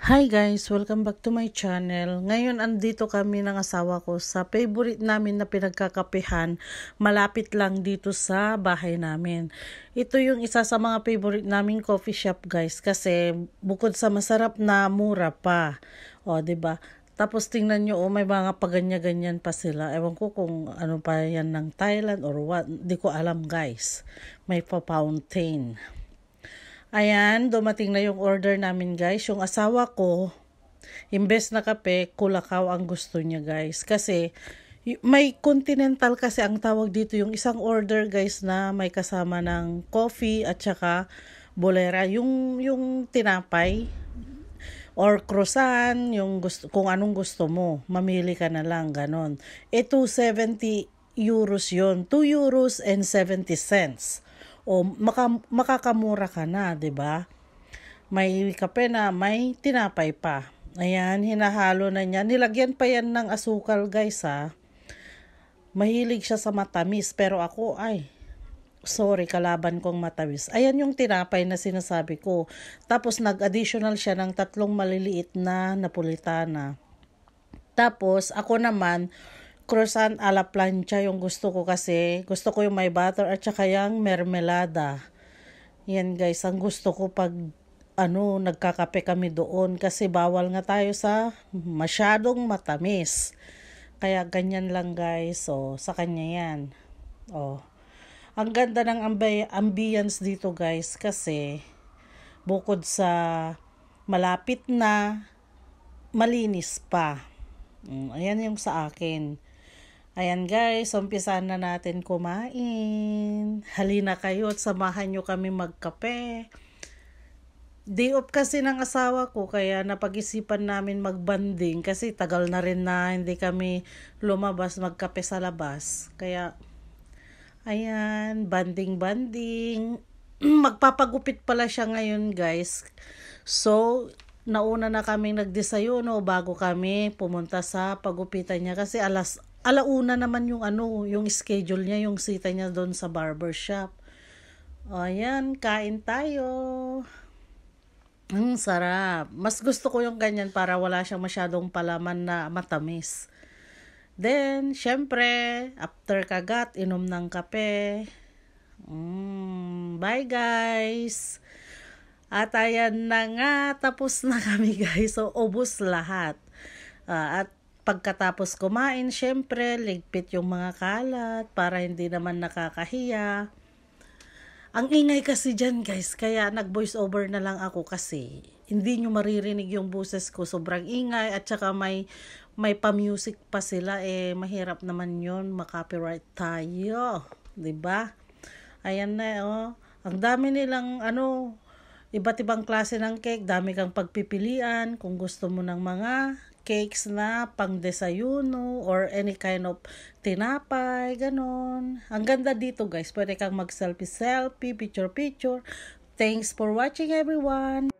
Hi guys! Welcome back to my channel. Ngayon andito kami ng asawa ko sa favorite namin na pinagkakapehan. Malapit lang dito sa bahay namin. Ito yung isa sa mga favorite naming coffee shop guys. Kasi bukod sa masarap na mura pa. O, 'di ba? Tapos tingnan nyo, may mga paganya-ganyan pa sila. Ewan ko kung ano pa yan ng Thailand or what. Di ko alam guys. May pa-fountain. Ayan, dumating na yung order namin guys. Yung asawa ko, imbes na kape, kulakaw ang gusto niya guys. Kasi may continental kasi ang tawag dito, yung isang order guys na may kasama ng coffee at saka bolera. Yung tinapay or croissant, yung gusto, kung anong gusto mo. Mamili ka na lang, ganon. 270 euros yon, 2 euros and 70 cents. O makakamura ka na, 'di ba? May kape na, may tinapay pa. Ayan, hinahalo na niya. Nilagyan pa yan ng asukal, guys, ha. Mahilig siya sa matamis, pero ako sorry, kalaban kong matamis. Ayan yung tinapay na sinasabi ko. Tapos nag-additional siya ng 3 maliliit na napolitana. Tapos ako naman croissant a la plancha yung gusto ko kasi gusto ko yung may butter at saka yung mermelada. Yan guys, ang gusto ko pag nagkakape kami doon kasi bawal nga tayo sa masyadong matamis. Kaya ganyan lang guys. So, sa kanya yan. Oh. Ang ganda ng ambience dito guys kasi bukod sa malapit na, malinis pa. Ayan yung sa akin. Ayan guys, umpisahan na natin kumain. Halina kayo at samahan nyo kami magkape. Day off kasi ng asawa ko kaya napag-isipan namin magbanding kasi tagal na rin na hindi kami lumabas magkape sa labas. Kaya ayan, banding. Magpapagupit pala siya ngayon guys. So, nauna na kaming nagdesayuno bago kami pumunta sa pagupitan niya kasi alauna naman yung schedule niya, yung sita niya doon sa barbershop. Ayan, kain tayo. Sarap. Mas gusto ko yung ganyan para wala siyang masyadong palaman na matamis. Then, syempre, after kagat, inom ng kape. Bye guys! At ayan na nga, tapos na kami guys. So, ubos lahat. At pagkatapos kumain, syempre, ligpit yung mga kalat para hindi naman nakakahiya. Ang ingay kasi dyan guys, kaya nag-voice over na lang ako kasi hindi nyo maririnig yung boses ko. Sobrang ingay at saka may pa-music pa sila. Mahirap naman yun, makopyright tayo. 'Di ba? Ayan na Ang dami nilang iba't ibang klase ng cake, dami kang pagpipilian kung gusto mo ng mga cakes na pang desayuno or any kind of tinapay, ganon. Ang ganda dito guys, pwede kang mag selfie, picture. Thanks for watching everyone.